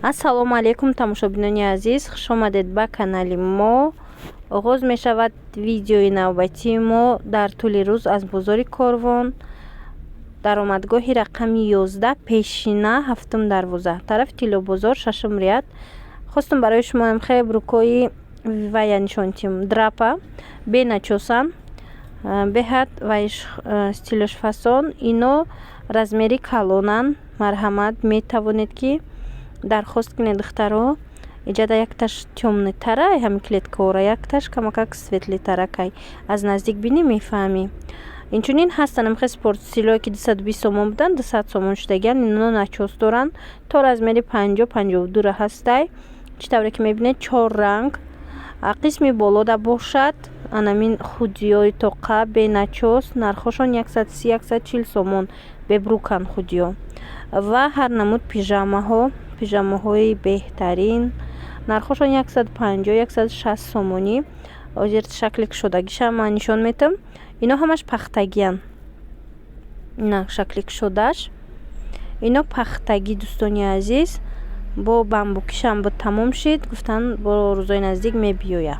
ассалому алейкум тамошобинони азиз, хушомадед ба канали мо. оғоз мешавад видеои навбатии мо дар тӯли рӯз аз бозори Корвон, даромадгоҳи рақами 11, пешина 7 дарвоза, тарафи Тиллобозор 6 рият. хостум барои шумо амхе брукои вая нишон диҳам. Драпа беначосан беҳад вайш стилош фасон. ино размери калонан. марҳамат, метавонед ки дархост кунед духтаро. иҷада якташ тёмнитара, ҳами клеткаора, якташ камакак светлитара. Кай аз наздик бинӣ мефаҳмӣ. Инчунин ҳастанд амхе спортстилое ки 220 сомон буданд 200 сомон шудагиянд. ино начос доранд то размери 50-52 ҳастай. чӣ тавре ки мебинед 4 ранг. қисми болода бошад анамин худиёи тоқа беначос. нархошон 130-140 сомон бебрукан худиё ва ҳар намуд пижамаҳои беҳтарин. нархошон 150-160 сомонӣ. озир шакли кушодагиша ман нишон метам. ино ҳамаш пахтагиян. ина шакли кушодаш. ино пахтаги дӯстони азиз. бо бамбукишам бо тамом шид. гуфтан бо рӯзои наздик мебиёя.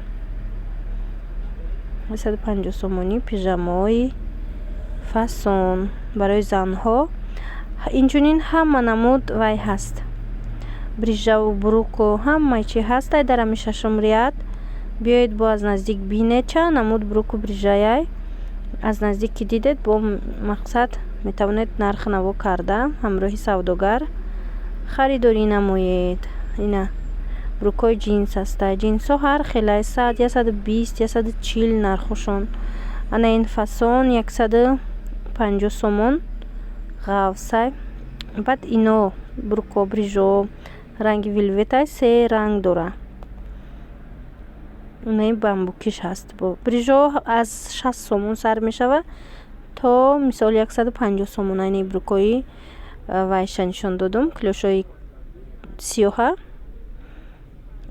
150 сомонӣ пижамаҳои фасон барои занҳо. инчунин ҳама намуд вай ҳаст. брижаву бруко ҳамаи чи ҳаст. ай дарами 6 рият. биёед бо аз наздик бинед чанд намуд бруку брижаяй. аз наздик ки дидед бо мақсад метавонед нарх наво карда ҳамроҳи савдогар харидорӣ намоед. ина брукои ҷинс ҳаста. ҷинсҳо ҳар хелаи 100, 120, 140 нархошон. ана ин фасон 150 сомон ғавсай. баъд ино бруко брижо ранги вилветай 3 ранг дора. инаи бамбукиш ҳаст. бо брижо аз 60 сомон сар мешава то мисол 150 сомон. айни брукои вайша нишон додум. клёшои сиёҳа.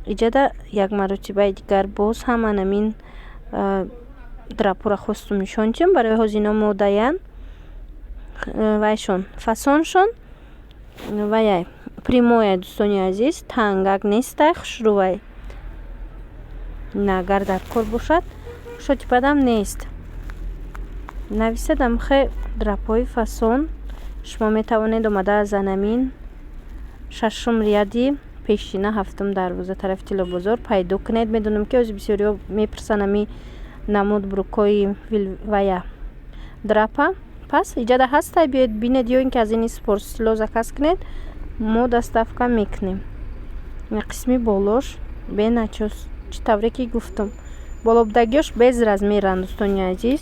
иҷада як маротибаи дигар боз ҳам анамин драпура хостум нишон дидим. барои ҳозино модаян вайшон фасоншон ваяй примоя дӯстони азиз. тангак нестай хушрӯвай. на агар дар кор бошад шотипадам нест. нависед амхе драпои фасон. шумо метавонед омада аз анамин 6 рияди пешина 7 дарвоза тарафи Тиллобозор пайдо кунед. медонам ки ози бисёриҳо мепурсанд ами намуд брукои вая драпа. пас иҷада ҳастай биёед бинед ё ин ки аз ини спортстило заказ кунед. мо доставка мекунем. қисми болош беначос чӣ тавре ки гуфтам. болобудагиёш без размеранд дӯстони азиз.